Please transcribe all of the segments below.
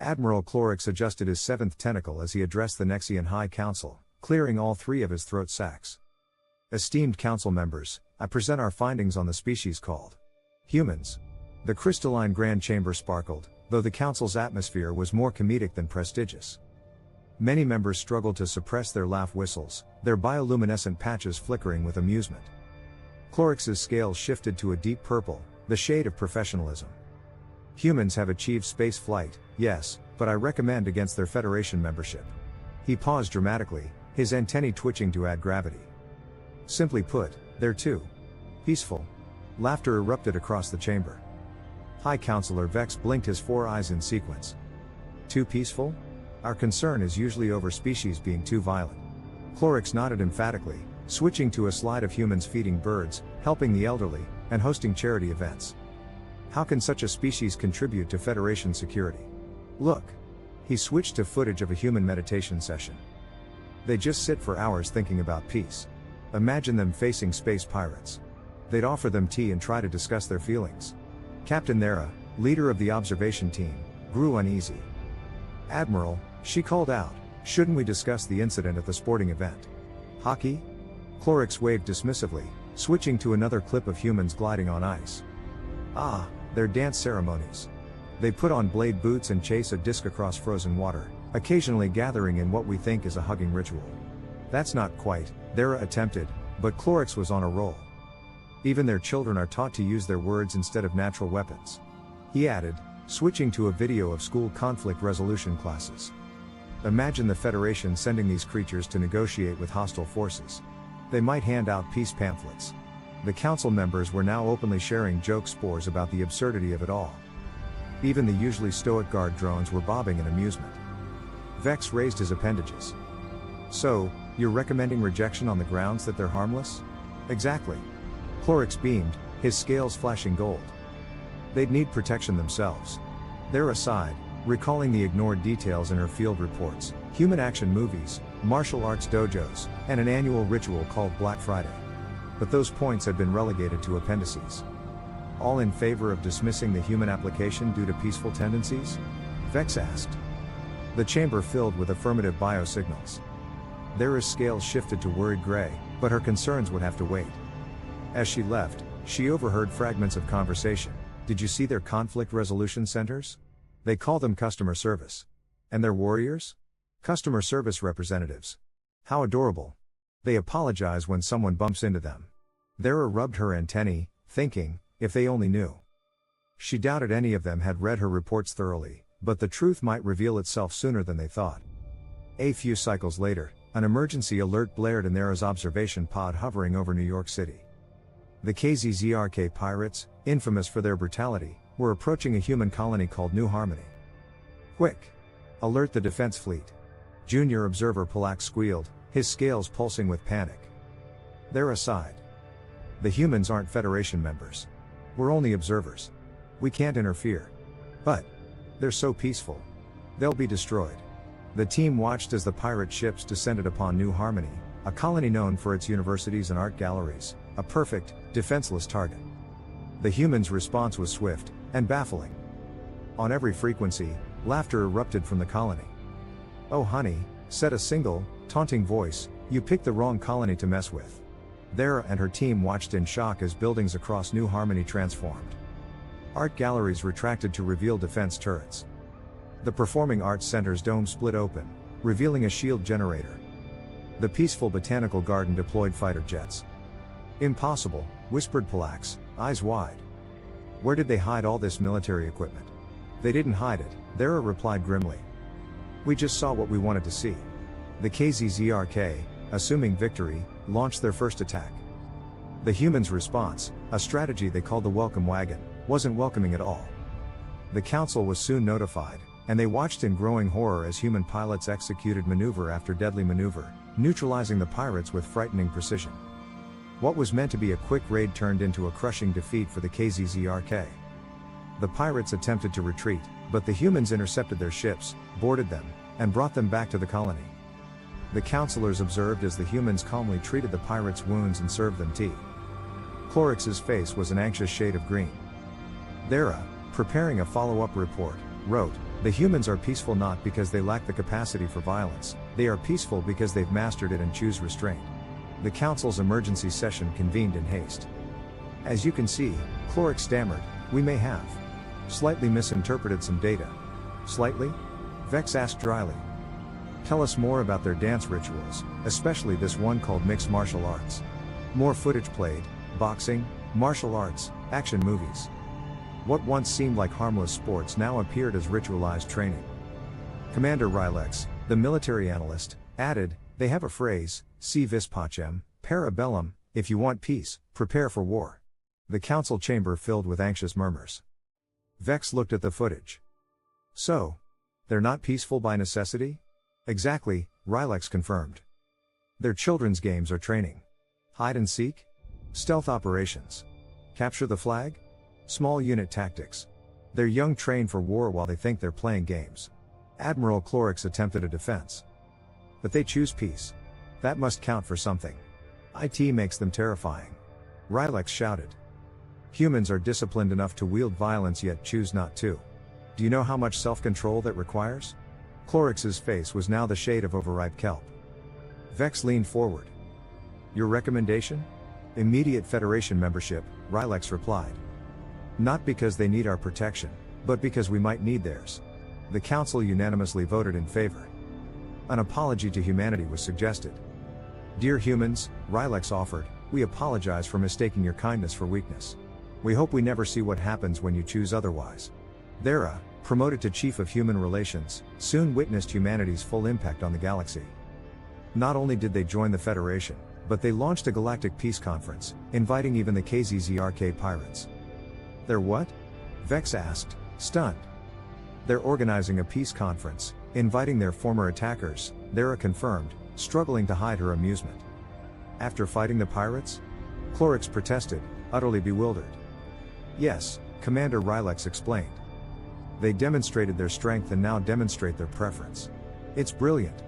Admiral Klorix adjusted his seventh tentacle as he addressed the Nexian High Council, clearing all three of his throat sacs. Esteemed council members, I present our findings on the species called humans. The crystalline grand chamber sparkled, though the council's atmosphere was more comedic than prestigious. Many members struggled to suppress their laugh whistles, their bioluminescent patches flickering with amusement. Klorix's scales shifted to a deep purple, the shade of professionalism. Humans have achieved space flight, yes, but I recommend against their Federation membership. He paused dramatically, his antennae twitching to add gravity. Simply put, they're too peaceful. Laughter erupted across the chamber. High Counselor Vex blinked his four eyes in sequence. Too peaceful? Our concern is usually over species being too violent. Klorix nodded emphatically, switching to a slide of humans feeding birds, helping the elderly, and hosting charity events. How can such a species contribute to Federation security? Look. He switched to footage of a human meditation session. They just sit for hours thinking about peace. Imagine them facing space pirates. They'd offer them tea and try to discuss their feelings. Captain Therra, leader of the observation team, grew uneasy. Admiral, she called out, shouldn't we discuss the incident at the sporting event? Hockey? Klorix waved dismissively, switching to another clip of humans gliding on ice. Ah, they're dance ceremonies. They put on blade boots and chase a disc across frozen water, occasionally gathering in what we think is a hugging ritual. That's not quite, Therra attempted, but Klorix was on a roll. Even their children are taught to use their words instead of natural weapons. He added, switching to a video of school conflict resolution classes. Imagine the Federation sending these creatures to negotiate with hostile forces. They might hand out peace pamphlets. The council members were now openly sharing joke spores about the absurdity of it all. Even the usually stoic guard drones were bobbing in amusement. Vex raised his appendages. So, you're recommending rejection on the grounds that they're harmless? Exactly. Klorix beamed, his scales flashing gold. They'd need protection themselves. They're aside, recalling the ignored details in her field reports, human action movies, martial arts dojos, and an annual ritual called Black Friday. But those points had been relegated to appendices. All in favor of dismissing the human application due to peaceful tendencies? Vex asked. The chamber filled with affirmative biosignals. Thera's scales shifted to worried gray, but her concerns would have to wait. As she left, she overheard fragments of conversation. Did you see their conflict resolution centers? They call them customer service. And their warriors? Customer service representatives. How adorable. They apologize when someone bumps into them. Therra rubbed her antennae, thinking, if they only knew. She doubted any of them had read her reports thoroughly, but the truth might reveal itself sooner than they thought. A few cycles later, an emergency alert blared in Thera's observation pod hovering over New York City. The KZZRK pirates, infamous for their brutality, were approaching a human colony called New Harmony. Quick! Alert the defense fleet. Junior observer Polax squealed, his scales pulsing with panic. They're aside. The humans aren't Federation members. We're only observers. We can't interfere. But they're so peaceful. They'll be destroyed. The team watched as the pirate ships descended upon New Harmony, a colony known for its universities and art galleries, a perfect, defenseless target. The humans' response was swift and baffling. On every frequency, laughter erupted from the colony. Oh honey, said a single, taunting voice, you picked the wrong colony to mess with. Therra and her team watched in shock as buildings across New Harmony transformed. Art galleries retracted to reveal defense turrets. The Performing Arts Center's dome split open, revealing a shield generator. The peaceful botanical garden deployed fighter jets. Impossible, whispered Polax, eyes wide. Where did they hide all this military equipment? They didn't hide it, Therra replied grimly. We just saw what we wanted to see. The KZZRK, assuming victory, launched their first attack. The humans' response, a strategy they called the welcome wagon, wasn't welcoming at all. The council was soon notified, and they watched in growing horror as human pilots executed maneuver after deadly maneuver, neutralizing the pirates with frightening precision. What was meant to be a quick raid turned into a crushing defeat for the KZZRK. The pirates attempted to retreat, but the humans intercepted their ships, boarded them, and brought them back to the colony. The counselors observed as the humans calmly treated the pirates' wounds and served them tea. Klorix's face was an anxious shade of green. Therra, preparing a follow-up report, wrote, The humans are peaceful not because they lack the capacity for violence, they are peaceful because they've mastered it and choose restraint. The Council's emergency session convened in haste. As you can see, Klorix stammered, we may have slightly misinterpreted some data. Slightly? Vex asked dryly. Tell us more about their dance rituals, especially this one called mixed martial arts. More footage played, boxing, martial arts, action movies. What once seemed like harmless sports now appeared as ritualized training. Commander Rylex, the military analyst, added, they have a phrase, si vis pacem, para bellum, if you want peace, prepare for war. The council chamber filled with anxious murmurs. Vex looked at the footage. So, they're not peaceful by necessity? Exactly, Rylex confirmed. Their children's games are training. Hide and seek? Stealth operations. Capture the flag? Small unit tactics. Their young train for war while they think they're playing games. Admiral Klorix attempted a defense. But they choose peace. That must count for something. IT makes them terrifying. Rylex shouted. Humans are disciplined enough to wield violence yet choose not to. Do you know how much self-control that requires? Klorix's face was now the shade of overripe kelp. Vex leaned forward. Your recommendation? Immediate Federation membership, Rylex replied. Not because they need our protection, but because we might need theirs. The Council unanimously voted in favor. An apology to humanity was suggested. Dear humans, Rylex offered, we apologize for mistaking your kindness for weakness. We hope we never see what happens when you choose otherwise. Therra, promoted to Chief of Human Relations, soon witnessed humanity's full impact on the galaxy. Not only did they join the Federation, but they launched a Galactic Peace Conference, inviting even the KZZRK pirates. They're what? Vex asked, stunned. They're organizing a peace conference, inviting their former attackers, Therra confirmed, struggling to hide her amusement. After fighting the pirates? Klorix protested, utterly bewildered. Yes, Commander Rylex explained. They demonstrated their strength and now demonstrate their preference. It's brilliant.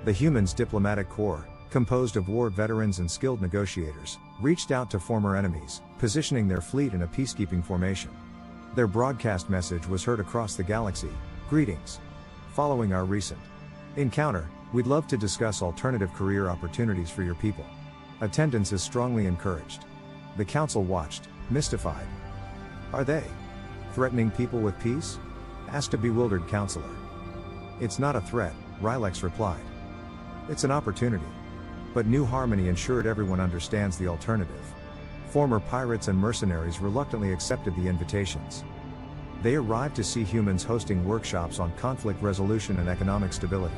The humans' diplomatic corps, composed of war veterans and skilled negotiators, reached out to former enemies, positioning their fleet in a peacekeeping formation. Their broadcast message was heard across the galaxy, greetings. Following our recent encounter, we'd love to discuss alternative career opportunities for your people. Attendance is strongly encouraged. The Council watched, mystified. Are they threatening people with peace? Asked a bewildered counselor. It's not a threat, Rylex replied. It's an opportunity. But New Harmony ensured everyone understands the alternative. Former pirates and mercenaries reluctantly accepted the invitations. They arrived to see humans hosting workshops on conflict resolution and economic stability.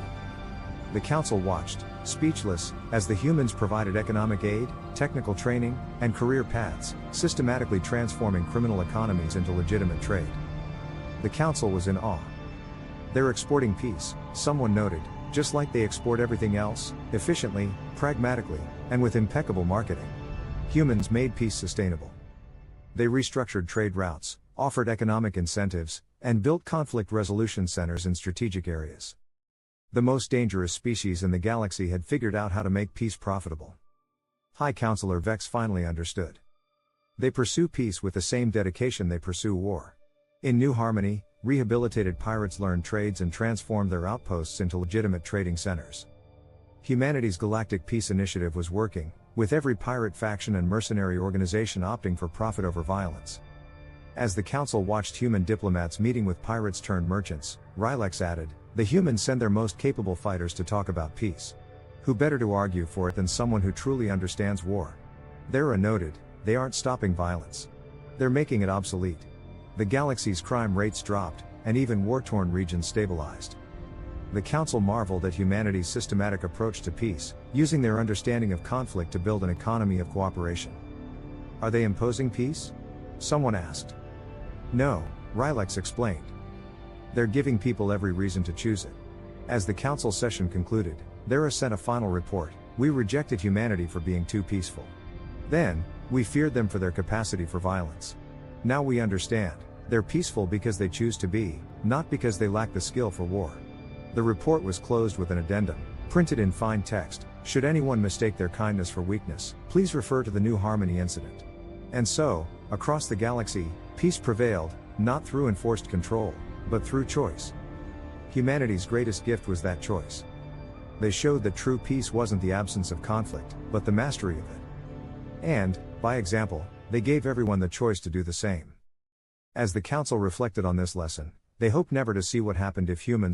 The Council watched, speechless, as the humans provided economic aid, technical training, and career paths, systematically transforming criminal economies into legitimate trade. The Council was in awe. They're exporting peace, someone noted, just like they export everything else, efficiently, pragmatically, and with impeccable marketing. Humans made peace sustainable. They restructured trade routes, offered economic incentives, and built conflict resolution centers in strategic areas. The most dangerous species in the galaxy had figured out how to make peace profitable. High Counselor Vex finally understood. They pursue peace with the same dedication they pursue war. In New Harmony, rehabilitated pirates learned trades and transformed their outposts into legitimate trading centers. Humanity's Galactic Peace Initiative was working, with every pirate faction and mercenary organization opting for profit over violence. As the Council watched human diplomats meeting with pirates turned merchants, Rylex added, the humans send their most capable fighters to talk about peace. Who better to argue for it than someone who truly understands war? Therra noted, they aren't stopping violence. They're making it obsolete. The galaxy's crime rates dropped, and even war-torn regions stabilized. The Council marveled at humanity's systematic approach to peace, using their understanding of conflict to build an economy of cooperation. Are they imposing peace? Someone asked. No, Rylex explained. They're giving people every reason to choose it. As the Council session concluded, Therra sent a final report, we rejected humanity for being too peaceful. Then, we feared them for their capacity for violence. Now we understand, they're peaceful because they choose to be, not because they lack the skill for war. The report was closed with an addendum, printed in fine text, should anyone mistake their kindness for weakness, please refer to the New Harmony incident. And so, across the galaxy, peace prevailed, not through enforced control, but through choice. Humanity's greatest gift was that choice. They showed that true peace wasn't the absence of conflict, but the mastery of it. And, by example, they gave everyone the choice to do the same. As the Council reflected on this lesson, they hoped never to see what happened if humans